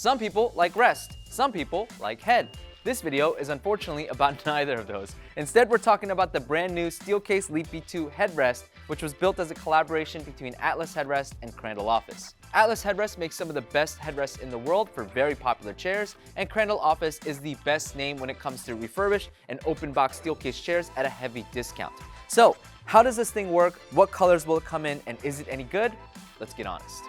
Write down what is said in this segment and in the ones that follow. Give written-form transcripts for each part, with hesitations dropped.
Some people like rest, some people like head. This video is unfortunately about neither of those. Instead, we're talking about the brand new Steelcase Leap V2 headrest, which was built as a collaboration between Ahnest Headrest and Crandall Office. Ahnest Headrest makes some of the best headrests in the world for very popular chairs, and Crandall Office is the best name when it comes to refurbished and open box Steelcase chairs at a heavy discount. So, how does this thing work? What colors will it come in, and is it any good? Let's get honest.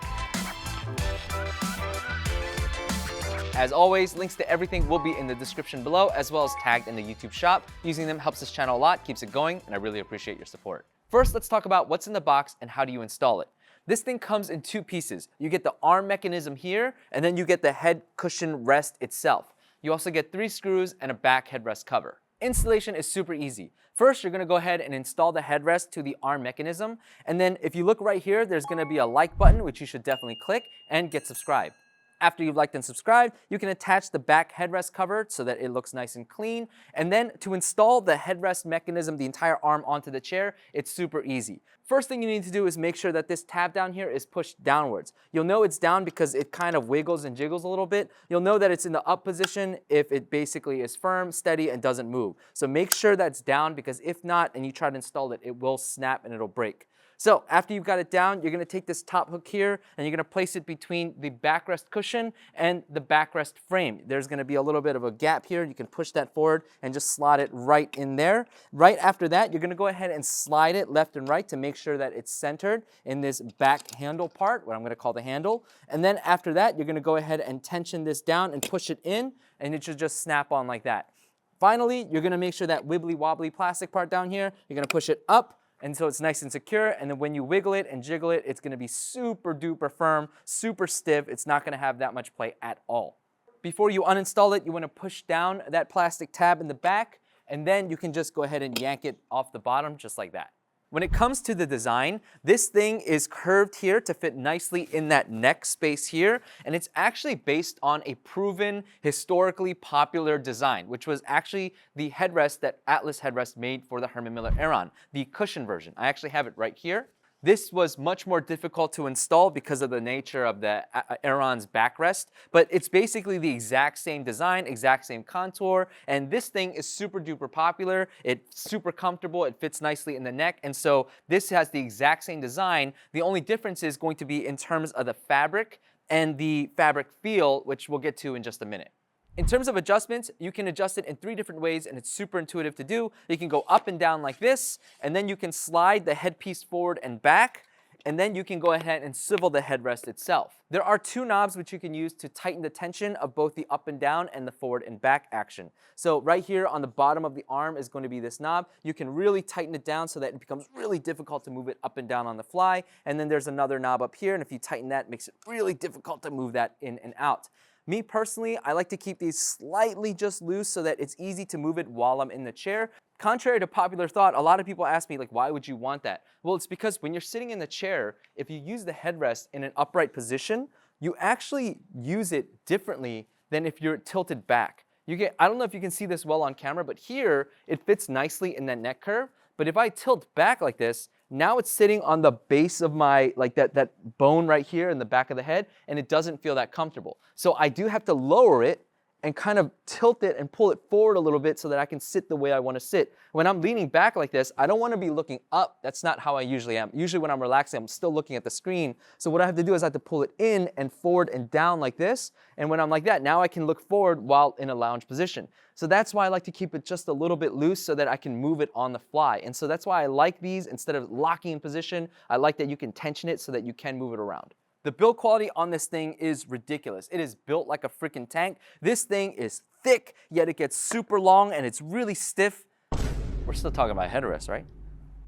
As always, links to everything will be in the description below, as well as tagged in the YouTube shop. Using them helps this channel a lot, keeps it going, and I really appreciate your support. First, let's talk about what's in the box and how do you install it. This thing comes in two pieces. You get the arm mechanism here, and then you get the head cushion rest itself. You also get 3 screws and a back headrest cover. Installation is super easy. First, you're gonna go ahead and install the headrest to the arm mechanism, and then if you look right here, there's gonna be a like button, which you should definitely click, and get subscribed. After you've liked and subscribed, you can attach the back headrest cover so that it looks nice and clean. And then to install the headrest mechanism, the entire arm onto the chair, it's super easy. First thing you need to do is make sure that this tab down here is pushed downwards. You'll know it's down because it kind of wiggles and jiggles a little bit. You'll know that it's in the up position if it basically is firm, steady, and doesn't move. So make sure that's down, because if not, and you try to install it, it will snap and it'll break. So after you've got it down, you're gonna take this top hook here and you're gonna place it between the backrest cushion and the backrest frame. There's gonna be a little bit of a gap here. You can push that forward and just slot it right in there. Right after that, you're gonna go ahead and slide it left and right to make sure that it's centered in this back handle part, what I'm gonna call the handle. And then after that, you're gonna go ahead and tension this down and push it in, and it should just snap on like that. Finally, you're gonna make sure that wibbly wobbly plastic part down here, you're gonna push it up, and so it's nice and secure, and then when you wiggle it and jiggle it, it's gonna be super duper firm, super stiff. It's not gonna have that much play at all. Before you uninstall it, you wanna push down that plastic tab in the back, and then you can just go ahead and yank it off the bottom just like that. When it comes to the design, this thing is curved here to fit nicely in that neck space here, and it's actually based on a proven, historically popular design, which was actually the headrest that Ahnest Headrest made for the Herman Miller Aeron, the cushion version. I actually have it right here. This was much more difficult to install because of the nature of the Aeron's backrest, but it's basically the exact same design, exact same contour, and this thing is super duper popular. It's super comfortable, it fits nicely in the neck, and so this has the exact same design. The only difference is going to be in terms of the fabric and the fabric feel, which we'll get to in just a minute. In terms of adjustments, you can adjust it in 3 different ways, and it's super intuitive to do. You can go up and down like this, and then you can slide the headpiece forward and back, and then you can go ahead and swivel the headrest itself. There are 2 knobs which you can use to tighten the tension of both the up and down and the forward and back action. So right here on the bottom of the arm is going to be this knob. You can really tighten it down so that it becomes really difficult to move it up and down on the fly. And then there's another knob up here, and if you tighten that, it makes it really difficult to move that in and out. Me personally, I like to keep these slightly just loose so that it's easy to move it while I'm in the chair. Contrary to popular thought, a lot of people ask me, like, why would you want that? Well, it's because when you're sitting in the chair, if you use the headrest in an upright position, you actually use it differently than if you're tilted back. I don't know if you can see this well on camera, but here it fits nicely in that neck curve. But if I tilt back like this, now it's sitting on the base of my, like that bone right here in the back of the head, and it doesn't feel that comfortable. So I do have to lower it and kind of tilt it and pull it forward a little bit so that I can sit the way I want to sit. When I'm leaning back like this, I don't want to be looking up. That's not how I usually am. Usually when I'm relaxing, I'm still looking at the screen. So what I have to do is I have to pull it in and forward and down like this. And when I'm like that, now I can look forward while in a lounge position. So that's why I like to keep it just a little bit loose so that I can move it on the fly. And so that's why I like these. Instead of locking in position, I like that you can tension it so that you can move it around. The build quality on this thing is ridiculous. It is built like a freaking tank. This thing is thick, yet it gets super long and it's really stiff. We're still talking about headrest, right?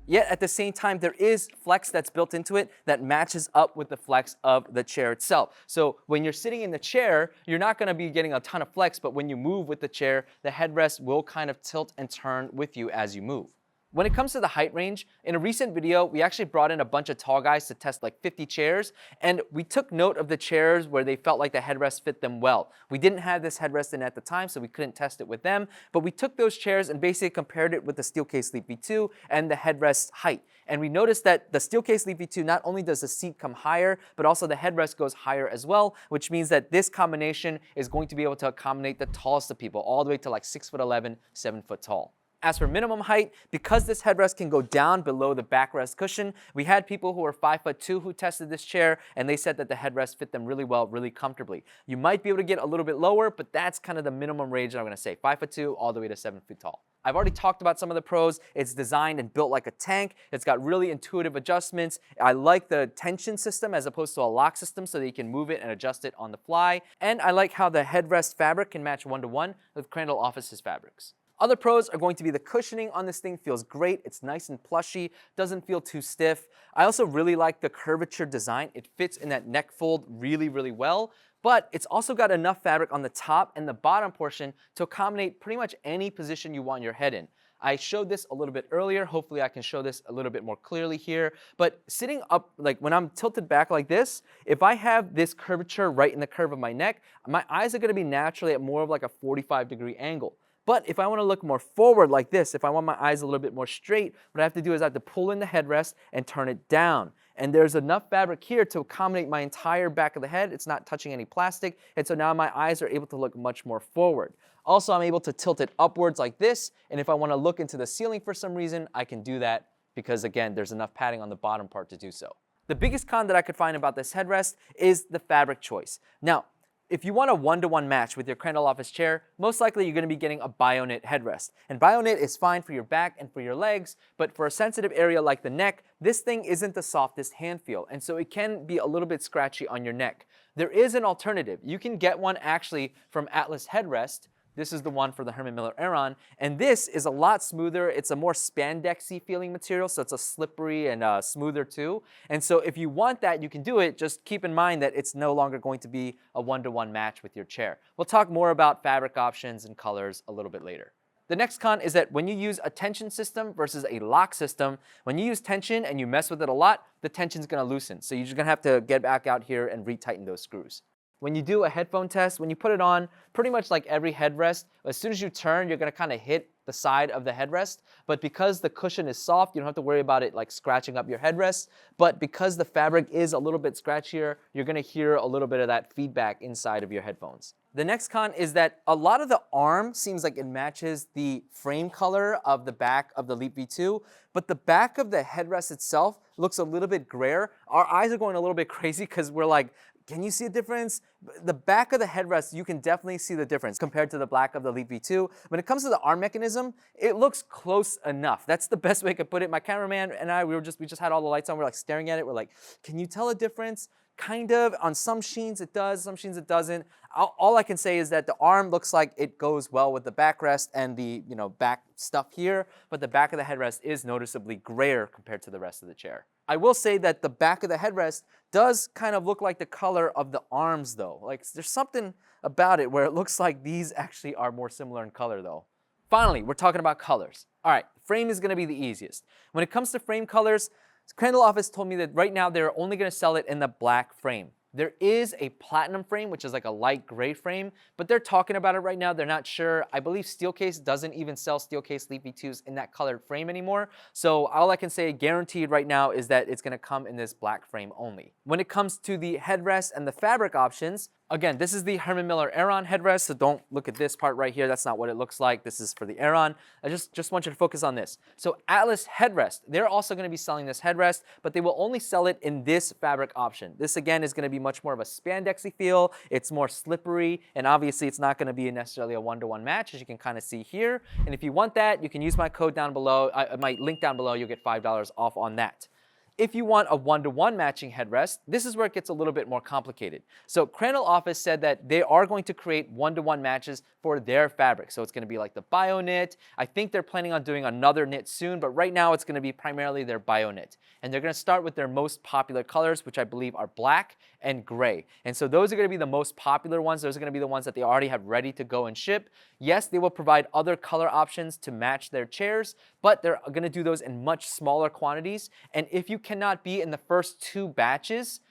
Yet at the same time, there is flex that's built into it that matches up with the flex of the chair itself. So when you're sitting in the chair, you're not gonna be getting a ton of flex, but when you move with the chair, the headrest will kind of tilt and turn with you as you move. When it comes to the height range, in a recent video, we actually brought in a bunch of tall guys to test like 50 chairs, and we took note of the chairs where they felt like the headrest fit them well. We didn't have this headrest in at the time, so we couldn't test it with them, but we took those chairs and basically compared it with the Steelcase Leap V2 and the headrest height. And we noticed that the Steelcase Leap V2, not only does the seat come higher, but also the headrest goes higher as well, which means that this combination is going to be able to accommodate the tallest of people, all the way to like 6'11", 7 foot tall. As for minimum height, because this headrest can go down below the backrest cushion, we had people who were 5'2" who tested this chair, and they said that the headrest fit them really well, really comfortably. You might be able to get a little bit lower, but that's kind of the minimum range that I'm gonna say, 5'2" all the way to 7 feet tall. I've already talked about some of the pros. It's designed and built like a tank. It's got really intuitive adjustments. I like the tension system as opposed to a lock system so that you can move it and adjust it on the fly. And I like how the headrest fabric can match one-to-one with Crandall Office's fabrics. Other pros are going to be the cushioning on this thing feels great. It's nice and plushy, doesn't feel too stiff. I also really like the curvature design. It fits in that neck fold really, really well. But it's also got enough fabric on the top and the bottom portion to accommodate pretty much any position you want your head in. I showed this a little bit earlier. Hopefully I can show this a little bit more clearly here. But sitting up, like when I'm tilted back like this, if I have this curvature right in the curve of my neck, my eyes are gonna be naturally at more of like a 45-degree angle. But if I want to look more forward like this, if I want my eyes a little bit more straight, what I have to do is I have to pull in the headrest and turn it down. And there's enough fabric here to accommodate my entire back of the head. It's not touching any plastic. And so now my eyes are able to look much more forward. Also, I'm able to tilt it upwards like this. And if I want to look into the ceiling for some reason, I can do that because, again, there's enough padding on the bottom part to do so. The biggest con that I could find about this headrest is the fabric choice. Now, if you want a one-to-one match with your Crandall office chair, most likely you're going to be getting a BioKnit headrest. And BioKnit is fine for your back and for your legs, but for a sensitive area like the neck, this thing isn't the softest hand feel, and so it can be a little bit scratchy on your neck. There is an alternative. You can get one actually from Ahnest Headrest. This is the one for the Herman Miller Aeron, and this is a lot smoother. It's a more spandexy feeling material, so it's a slippery and smoother too. And so if you want that, you can do it. Just keep in mind that it's no longer going to be a one-to-one match with your chair. We'll talk more about fabric options and colors a little bit later. The next con is that when you use a tension system versus a lock system, when you use tension and you mess with it a lot, the tension's gonna loosen. So you're just gonna have to get back out here and retighten those screws. When you do a headphone test, when you put it on, pretty much like every headrest, as soon as you turn, you're gonna kind of hit the side of the headrest. But because the cushion is soft, you don't have to worry about it like scratching up your headrest. But because the fabric is a little bit scratchier, you're gonna hear a little bit of that feedback inside of your headphones. The next con is that a lot of the arm seems like it matches the frame color of the back of the Leap V2, but the back of the headrest itself looks a little bit grayer. Our eyes are going a little bit crazy because we're like, can you see a difference? The back of the headrest, you can definitely see the difference compared to the back of the Leap V2. When it comes to the arm mechanism, it looks close enough. That's the best way I could put it. My cameraman and I, we just had all the lights on. We're like staring at it. We're like, can you tell a difference? Kind of. On some sheens it does, some sheens it doesn't. All I can say is that the arm looks like it goes well with the backrest and the back stuff here, but the back of the headrest is noticeably grayer compared to the rest of the chair. I will say that the back of the headrest does kind of look like the color of the arms though. Like there's something about it where it looks like these actually are more similar in color though. Finally, we're talking about colors. All right, frame is gonna be the easiest. When it comes to frame colors, Crandall office told me that right now they're only gonna sell it in the black frame. There is a platinum frame, which is like a light gray frame, but they're talking about it right now. They're not sure. I believe Steelcase doesn't even sell Steelcase Leap V2s in that colored frame anymore. So all I can say guaranteed right now is that it's gonna come in this black frame only. When it comes to the headrest and the fabric options, again, this is the Herman Miller Aeron headrest, so don't look at this part right here. That's not what it looks like. This is for the Aeron. I just want you to focus on this. So Ahnest Headrest, they're also gonna be selling this headrest, but they will only sell it in this fabric option. This again is gonna be much more of a spandexy feel. It's more slippery, and obviously it's not gonna be necessarily a one-to-one match, as you can kind of see here. And if you want that, you can use my code down below, my link down below, you'll get $5 off on that. If you want a one-to-one matching headrest, this is where it gets a little bit more complicated. So Crandall office said that they are going to create one-to-one matches for their fabric. So it's going to be like the BioKnit. I think they're planning on doing another knit soon, but right now it's going to be primarily their BioKnit. And they're going to start with their most popular colors, which I believe are black and gray. And so those are going to be the most popular ones. Those are going to be the ones that they already have ready to go and ship. Yes, they will provide other color options to match their chairs, but they're going to do those in much smaller quantities. And if you cannot be in the first 2 batches,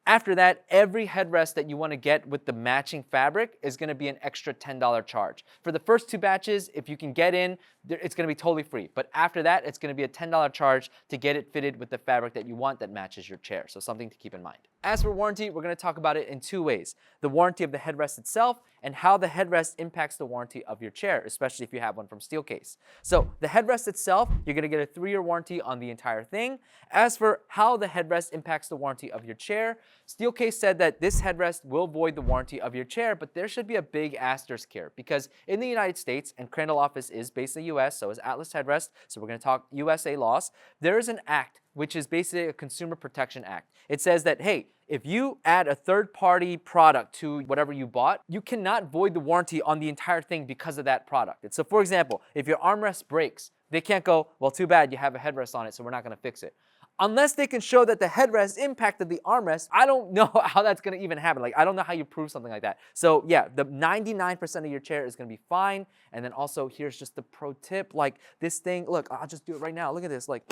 after that, every headrest that you want to get with the matching fabric is going to be an extra $10 charge. For the first 2 batches, if you can get in, it's going to be totally free. But after that, it's going to be a $10 charge to get it fitted with the fabric that you want that matches your chair. So something to keep in mind. As for warranty, we're going to talk about it in 2 ways. The warranty of the headrest itself and how the headrest impacts the warranty of your chair, especially if you have one from Steelcase. So the headrest itself, you're going to get a 3-year warranty on the entire thing. As for how the headrest impacts the warranty of your chair, Steelcase said that this headrest will void the warranty of your chair, but there should be a big asterisk here because in the United States, and Crandall office is based in the US, so is Atlas Headrest, so we're going to talk USA laws, there is an act which is basically a Consumer Protection Act. It says that, hey, if you add a third-party product to whatever you bought, you cannot void the warranty on the entire thing because of that product. And so for example, if your armrest breaks, they can't go, well, too bad, you have a headrest on it, so we're not going to fix it. Unless they can show that the headrest impacted the armrest, I don't know how that's going to even happen. Like, I don't know how you prove something like that. So yeah, the 99% of your chair is going to be fine. And then also, here's just the pro tip. Like this thing, look, I'll just do it right now. Look at this, like,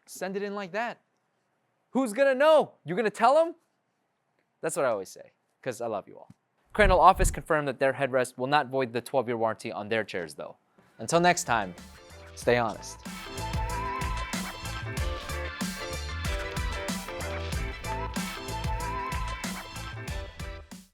send it in like that. Who's going to know? You're going to tell them? That's what I always say, because I love you all. Crandall office confirmed that their headrest will not void the 12-year warranty on their chairs though. Until next time, stay honest.